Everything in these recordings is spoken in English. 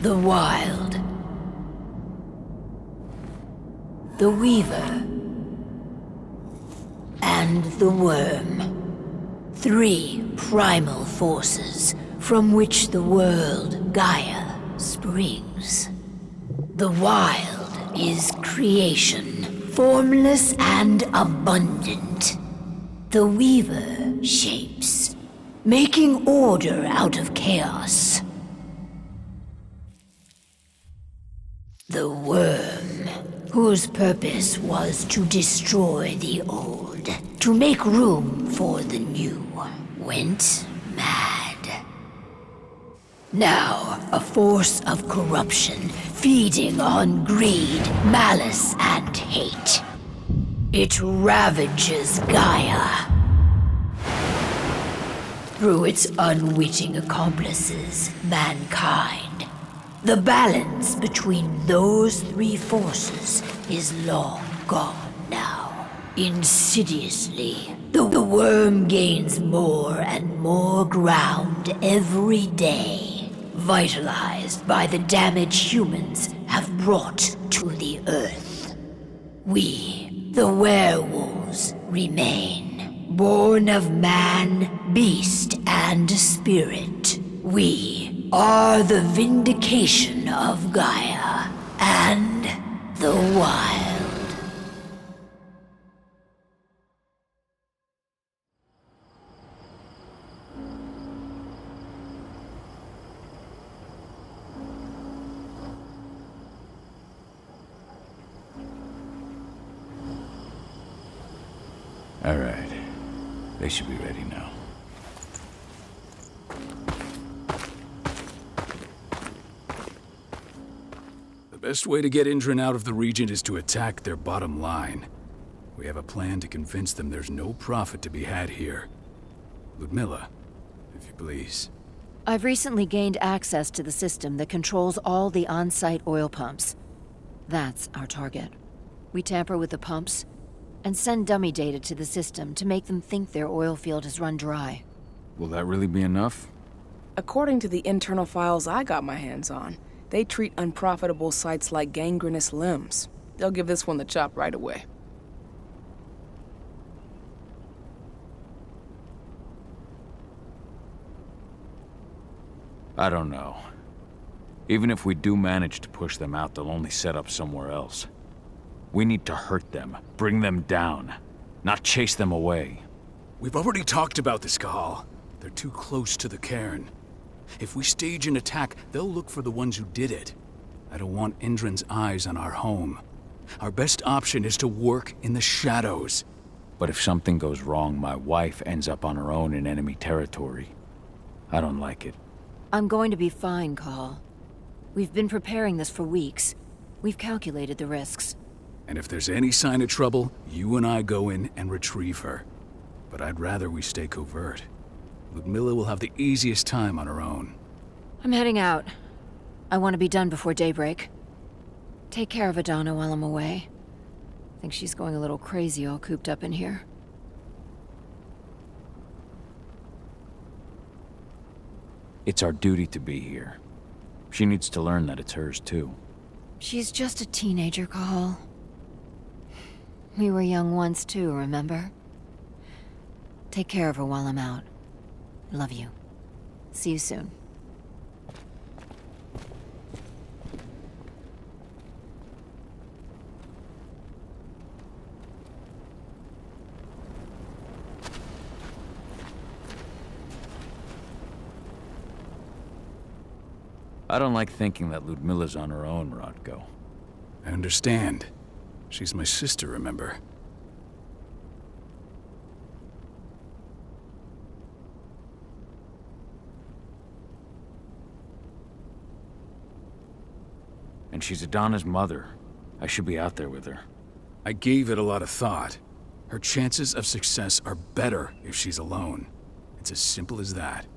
The Wild. The Weaver. And the Worm. 3 primal forces from which the world Gaia springs. The Wild is creation, formless and abundant. The Weaver shapes, making order out of chaos. The Worm, whose purpose was to destroy the old, to make room for the new, went mad. Now, a force of corruption, feeding on greed, malice, and hate. It ravages Gaia. Through its unwitting accomplices, mankind. The balance between those three forces is long gone now. Insidiously, the worm gains more and more ground every day, vitalized by the damage humans have brought to the Earth. We, the werewolves, remain, born of man, beast, and spirit. We are the vindication of Gaia and the wild. All right. They should be ready now. The best way to get Indran out of the region is to attack their bottom line. We have a plan to convince them there's no profit to be had here. Ludmilla, if you please. I've recently gained access to the system that controls all the on-site oil pumps. That's our target. We tamper with the pumps and send dummy data to the system to make them think their oil field has run dry. Will that really be enough? According to the internal files I got my hands on, they treat unprofitable sites like gangrenous limbs. They'll give this one the chop right away. I don't know. Even if we do manage to push them out, they'll only set up somewhere else. We need to hurt them, bring them down, not chase them away. We've already talked about this, Cahal. They're too close to the cairn. If we stage an attack, they'll look for the ones who did it. I don't want Indran's eyes on our home. Our best option is to work in the shadows. But if something goes wrong, my wife ends up on her own in enemy territory. I don't like it. I'm going to be fine, Call. We've been preparing this for weeks. We've calculated the risks. And if there's any sign of trouble, you and I go in and retrieve her. But I'd rather we stay covert. Ludmilla will have the easiest time on her own. I'm heading out. I want to be done before daybreak. Take care of Adana while I'm away. I think she's going a little crazy all cooped up in here. It's our duty to be here. She needs to learn that it's hers too. She's just a teenager, Call. We were young once too, remember? Take care of her while I'm out. Love you. See you soon. I don't like thinking that Ludmilla's on her own, Rodko. I understand. She's my sister, remember? And she's Adana's mother. I should be out there with her. I gave it a lot of thought. Her chances of success are better if she's alone. It's as simple as that.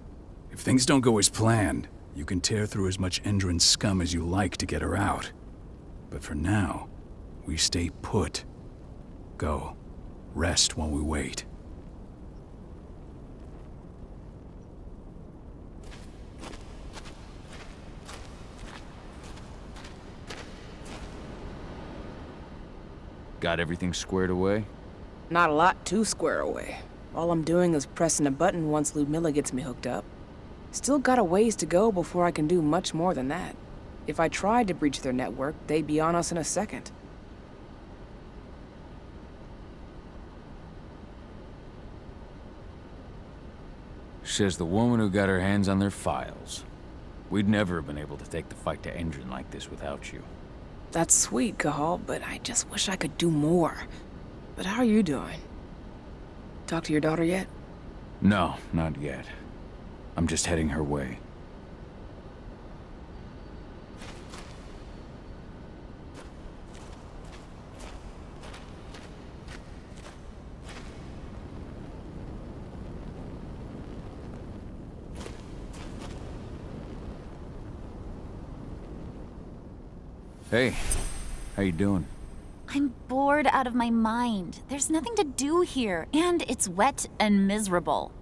If things don't go as planned, you can tear through as much Indran scum as you like to get her out. But for now, we stay put. Go. Rest while we wait. Got everything squared away? Not a lot to square away. All I'm doing is pressing a button once Ludmilla gets me hooked up. Still got a ways to go before I can do much more than that. If I tried to breach their network, they'd be on us in a second. Says the woman who got her hands on their files. We'd never have been able to take the fight to Indran like this without you. That's sweet, Cahal, but I just wish I could do more. But how are you doing? Talk to your daughter yet? No, not yet. I'm just heading her way. Hey, how you doing? I'm bored out of my mind. There's nothing to do here, and it's wet and miserable.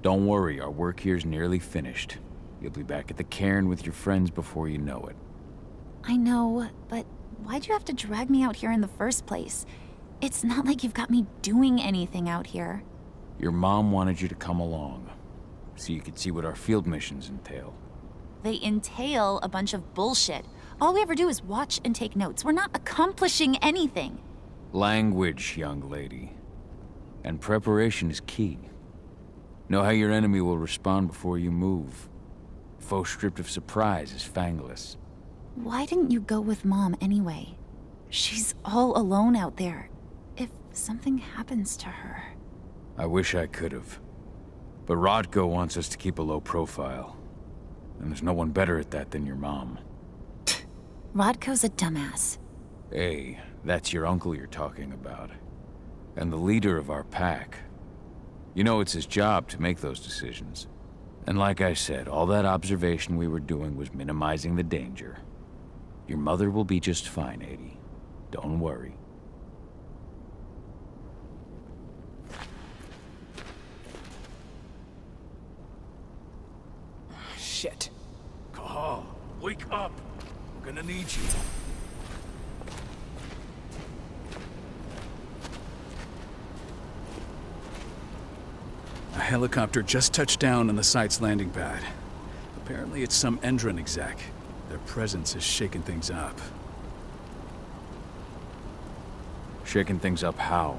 Don't worry, our work here's nearly finished. You'll be back at the cairn with your friends before you know it. I know, but why'd you have to drag me out here in the first place? It's not like you've got me doing anything out here. Your mom wanted you to come along, so you could see what our field missions entail. They entail a bunch of bullshit. All we ever do is watch and take notes. We're not accomplishing anything. Language, young lady. And preparation is key. Know how your enemy will respond before you move. Faux stripped of surprise is fangless. Why didn't you go with Mom anyway? She's all alone out there. If something happens to her... I wish I could have. But Rodko wants us to keep a low profile. And there's no one better at that than your mom. Rodko's a dumbass. Hey, that's your uncle you're talking about. And the leader of our pack. You know it's his job to make those decisions. And like I said, all that observation we were doing was minimizing the danger. Your mother will be just fine, Adie. Don't worry. Shit. Cahal, wake up! We're gonna need you. A helicopter just touched down on the site's landing pad. Apparently it's some Endron exec. Their presence has shaken things up. Shaking things up how?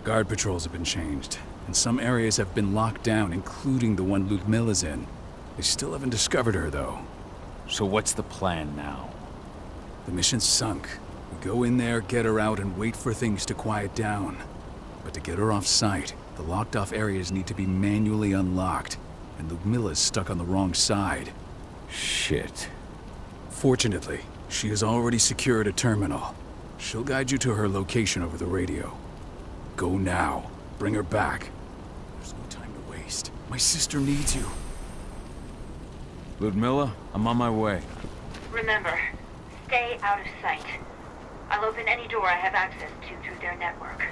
Guard patrols have been changed, and some areas have been locked down, including the one Ludmilla's in. They still haven't discovered her, though. So what's the plan now? The mission's sunk. We go in there, get her out, and wait for things to quiet down. But to get her off-site, the locked-off areas need to be manually unlocked, and Ludmilla's stuck on the wrong side. Shit. Fortunately, she has already secured a terminal. She'll guide you to her location over the radio. Go now. Bring her back. There's no time to waste. My sister needs you. Ludmilla, I'm on my way. Remember, stay out of sight. I'll open any door I have access to through their network.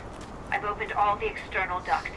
I've opened all the external ducts.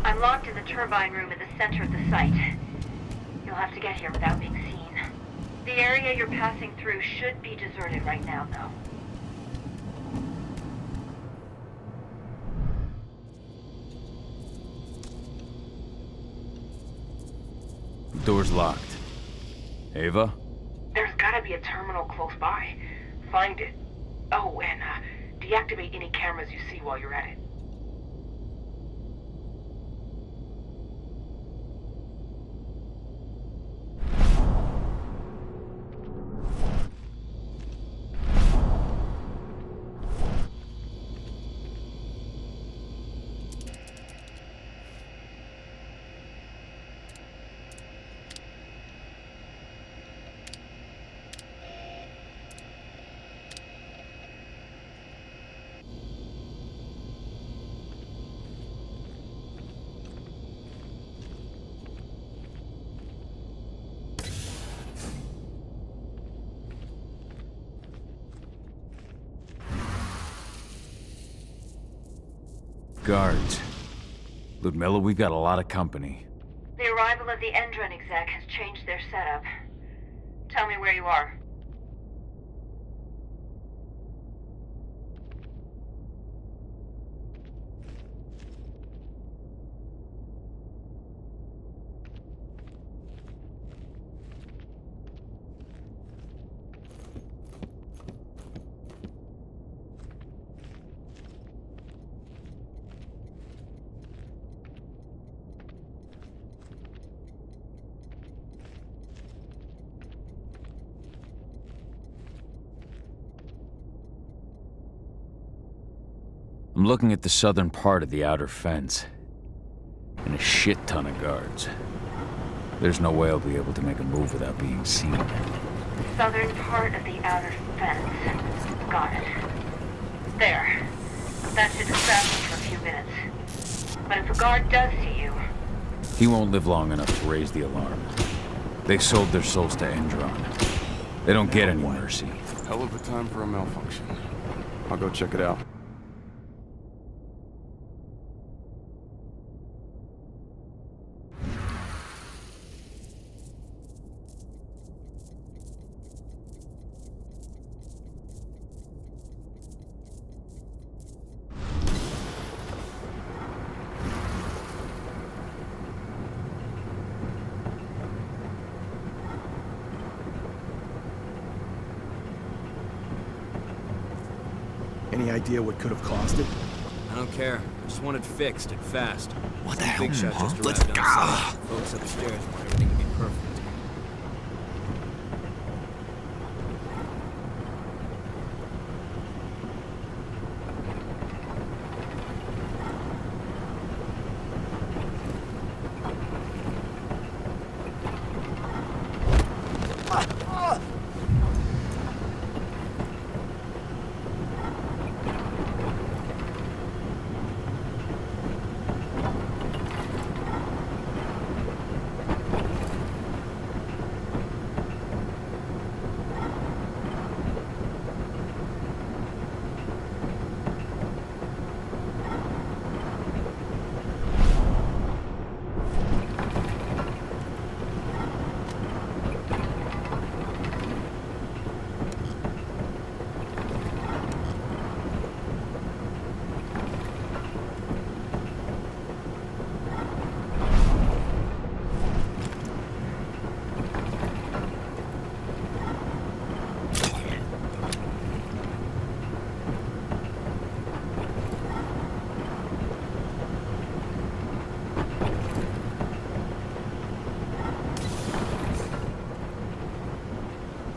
I'm locked in the turbine room in the center of the site. You'll have to get here without being seen. The area you're passing through should be deserted right now, though. Door's locked. Ava? There's gotta be a terminal close by. Find it. Oh, and deactivate any cameras you see while you're at it. guards. Ludmilla, we've got a lot of company. The arrival of the Endron exec has changed their setup. Tell me where you are. I'm looking at the southern part of the outer fence. And a shit ton of guards. There's no way I'll be able to make a move without being seen. Southern part of the outer fence. Got it. There. That should distract you for a few minutes. But if a guard does see you... He won't live long enough to raise the alarm. They sold their souls to Endron. They don't get any mercy. Hell of a time for a malfunction. I'll go check it out. Any idea what could have caused it? I don't care. I just want it fixed and fast. What the Some hell, big shot Mom? just Let's arrived go! on site. Folks upstairs want everything to be perfect.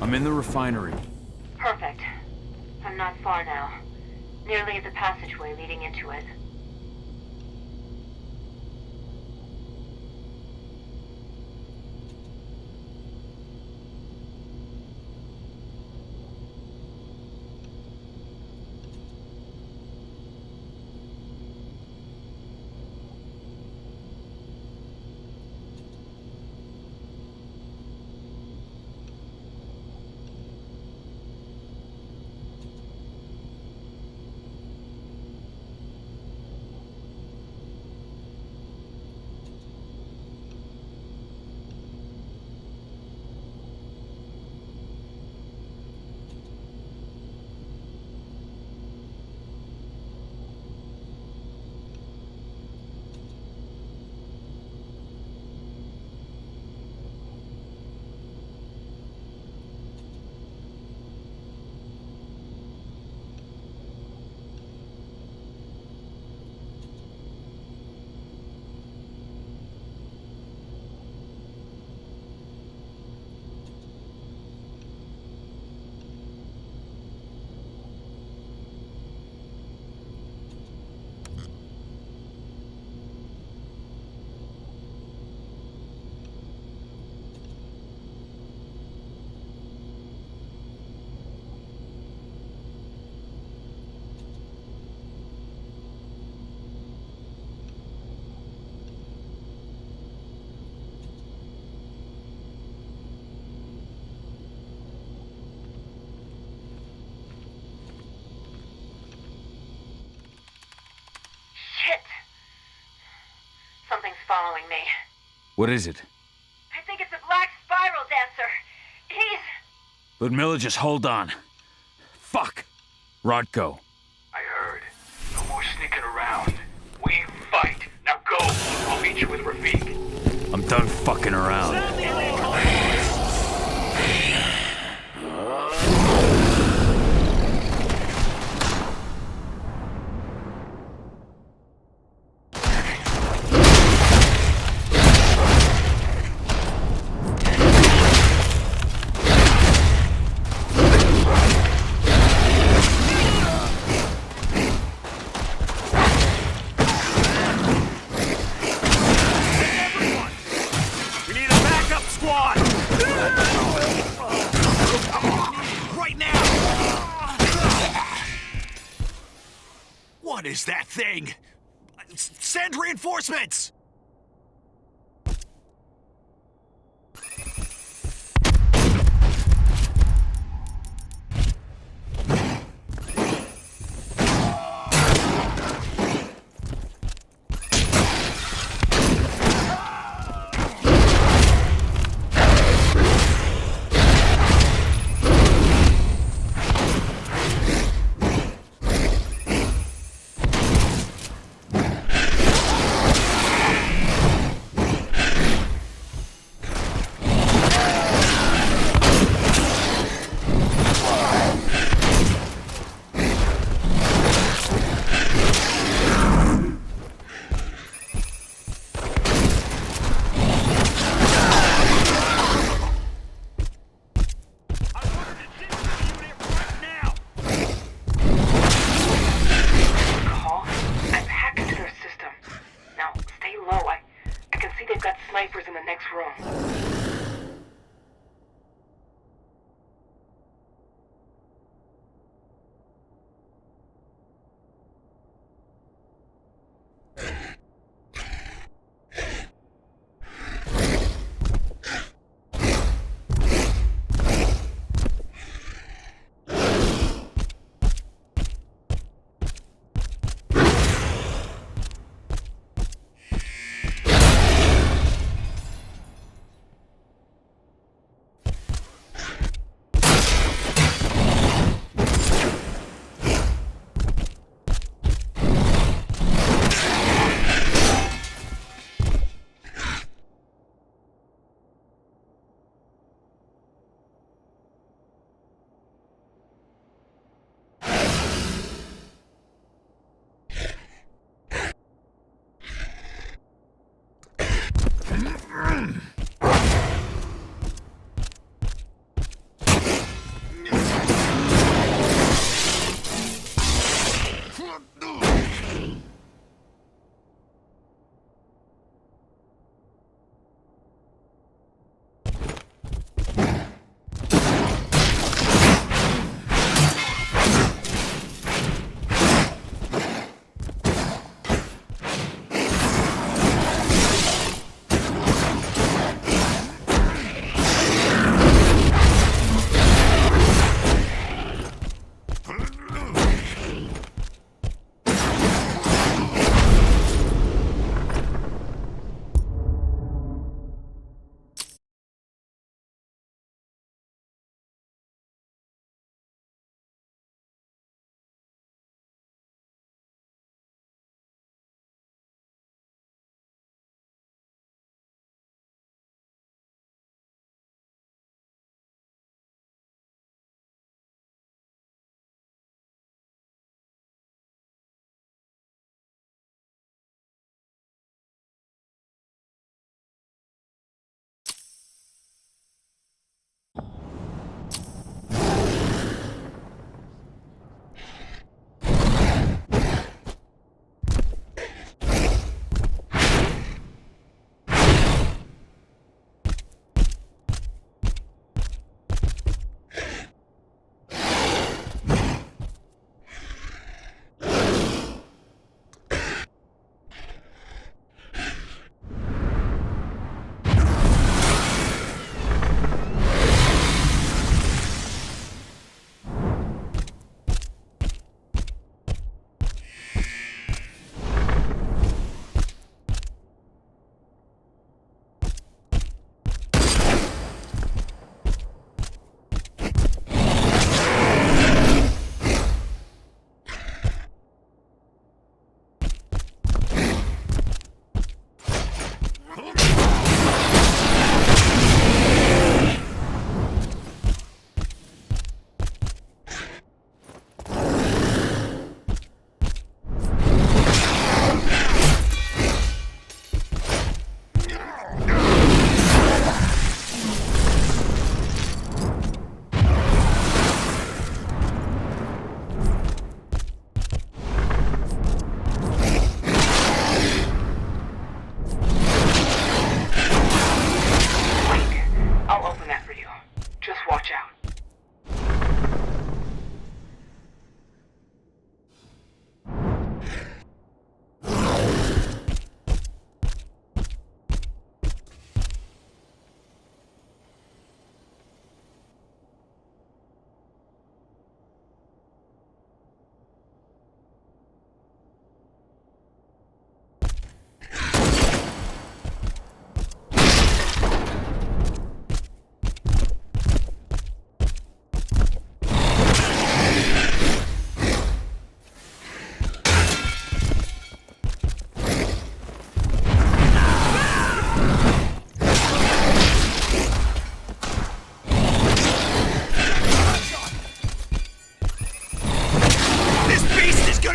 I'm in the refinery. Perfect. I'm not far now. Nearly at the passageway leading into it. me. What is it? I think it's a black spiral dancer. He's... Ludmilla, just hold on. Fuck! Rodko. I heard. No more sneaking around. We fight. Now go. I'll meet you with Rafik. I'm done fucking around. What is that thing? Send reinforcements!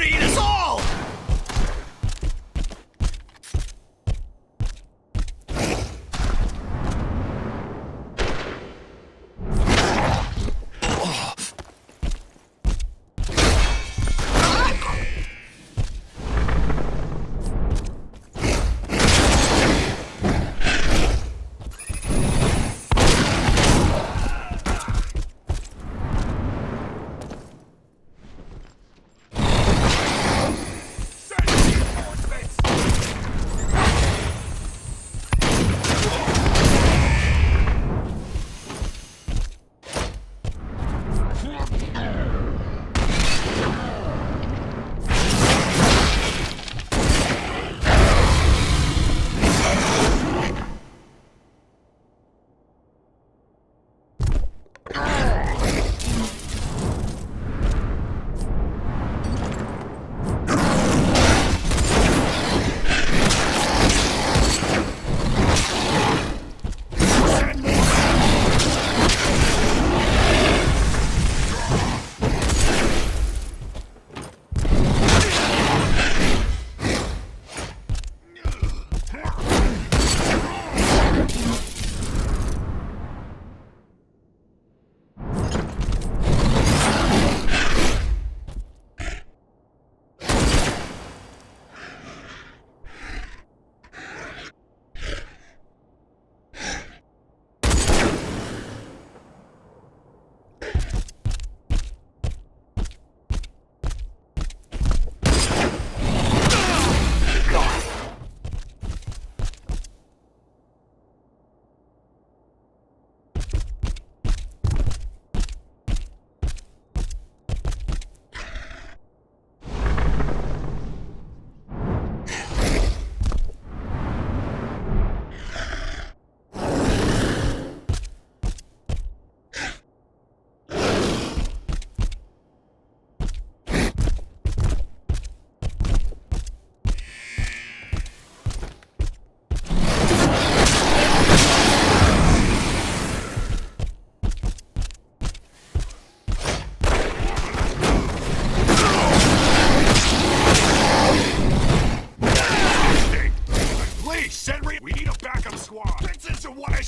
gonna eat us all!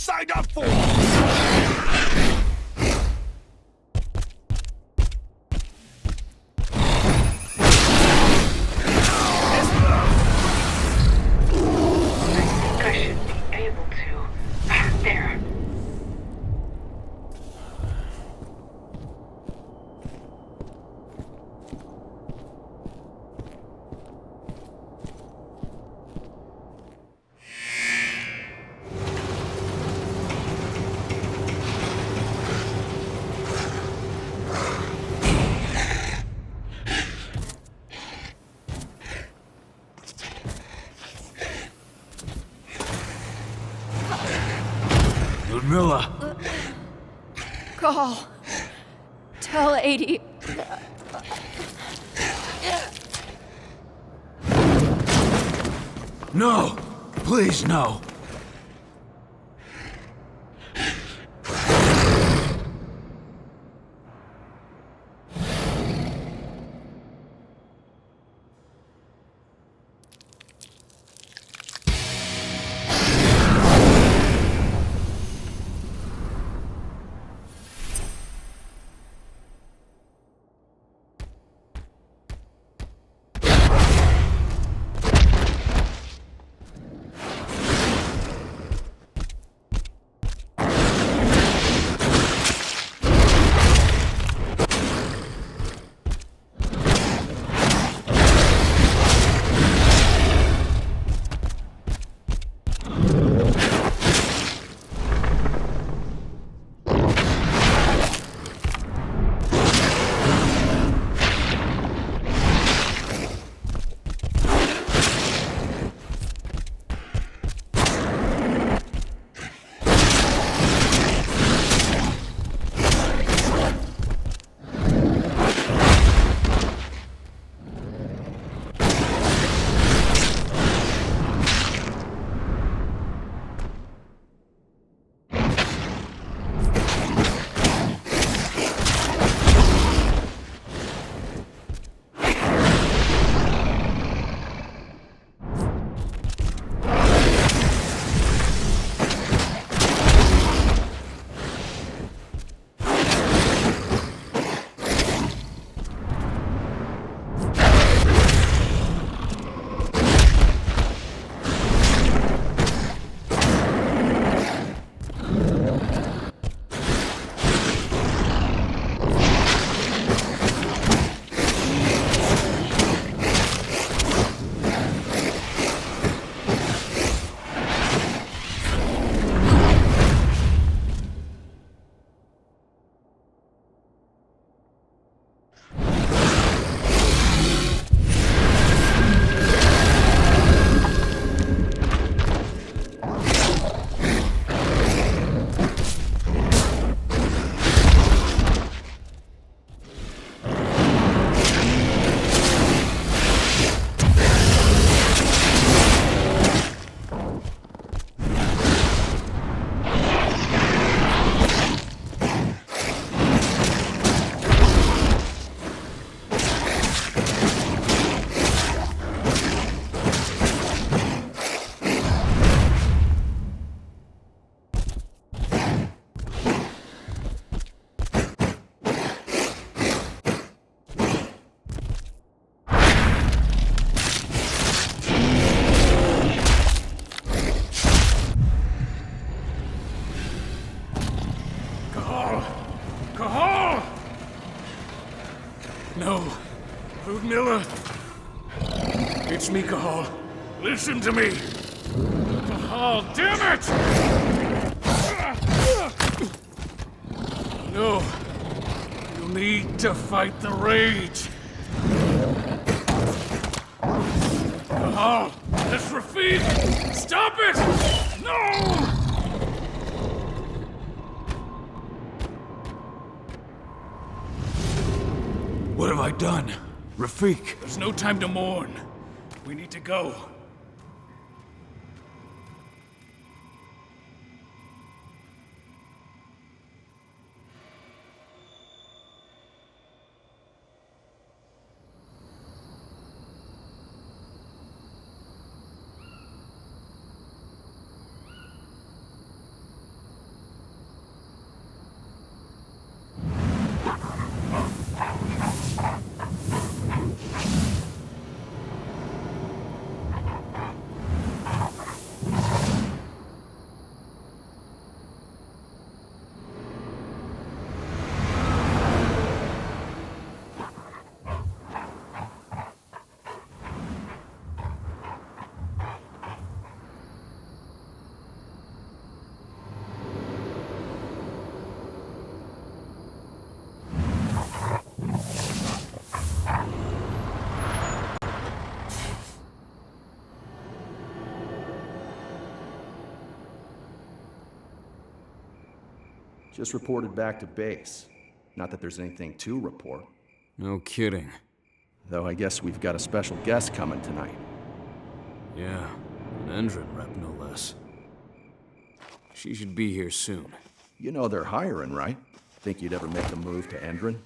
signed up for! I should be able to. There. Ludmilla! Call. Tell 80. No! Please, no! No. Ludmilla. It's me, Cahal. Listen to me. Cahal, damn it! No. You need to fight the rage. Cahal, that's Rafik! Stop it! No! What have I done? Rafik! There's no time to mourn. We need to go. Just reported back to base. Not that there's anything to report. No kidding. Though I guess we've got a special guest coming tonight. Yeah, an Endron rep, no less. She should be here soon. You know they're hiring, right? Think you'd ever make the move to Endron?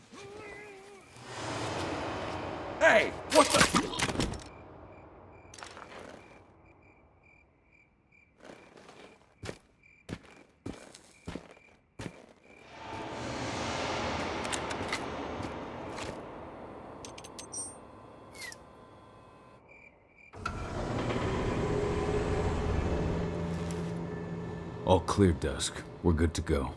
Hey! What the... All clear, Dusk. We're good to go.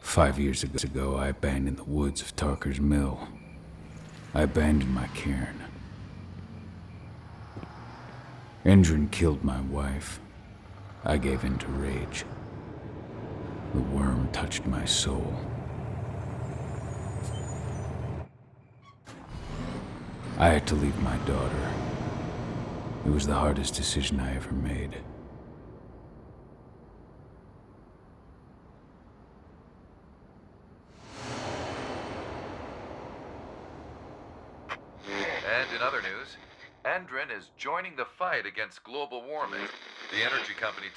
Five years ago, I abandoned the woods of Tarker's Mill. I abandoned my cairn. Endron killed my wife. I gave in to rage. The worm touched my soul. I had to leave my daughter. It was the hardest decision I ever made. And in other news, Endron is joining the fight against global warming. The energy company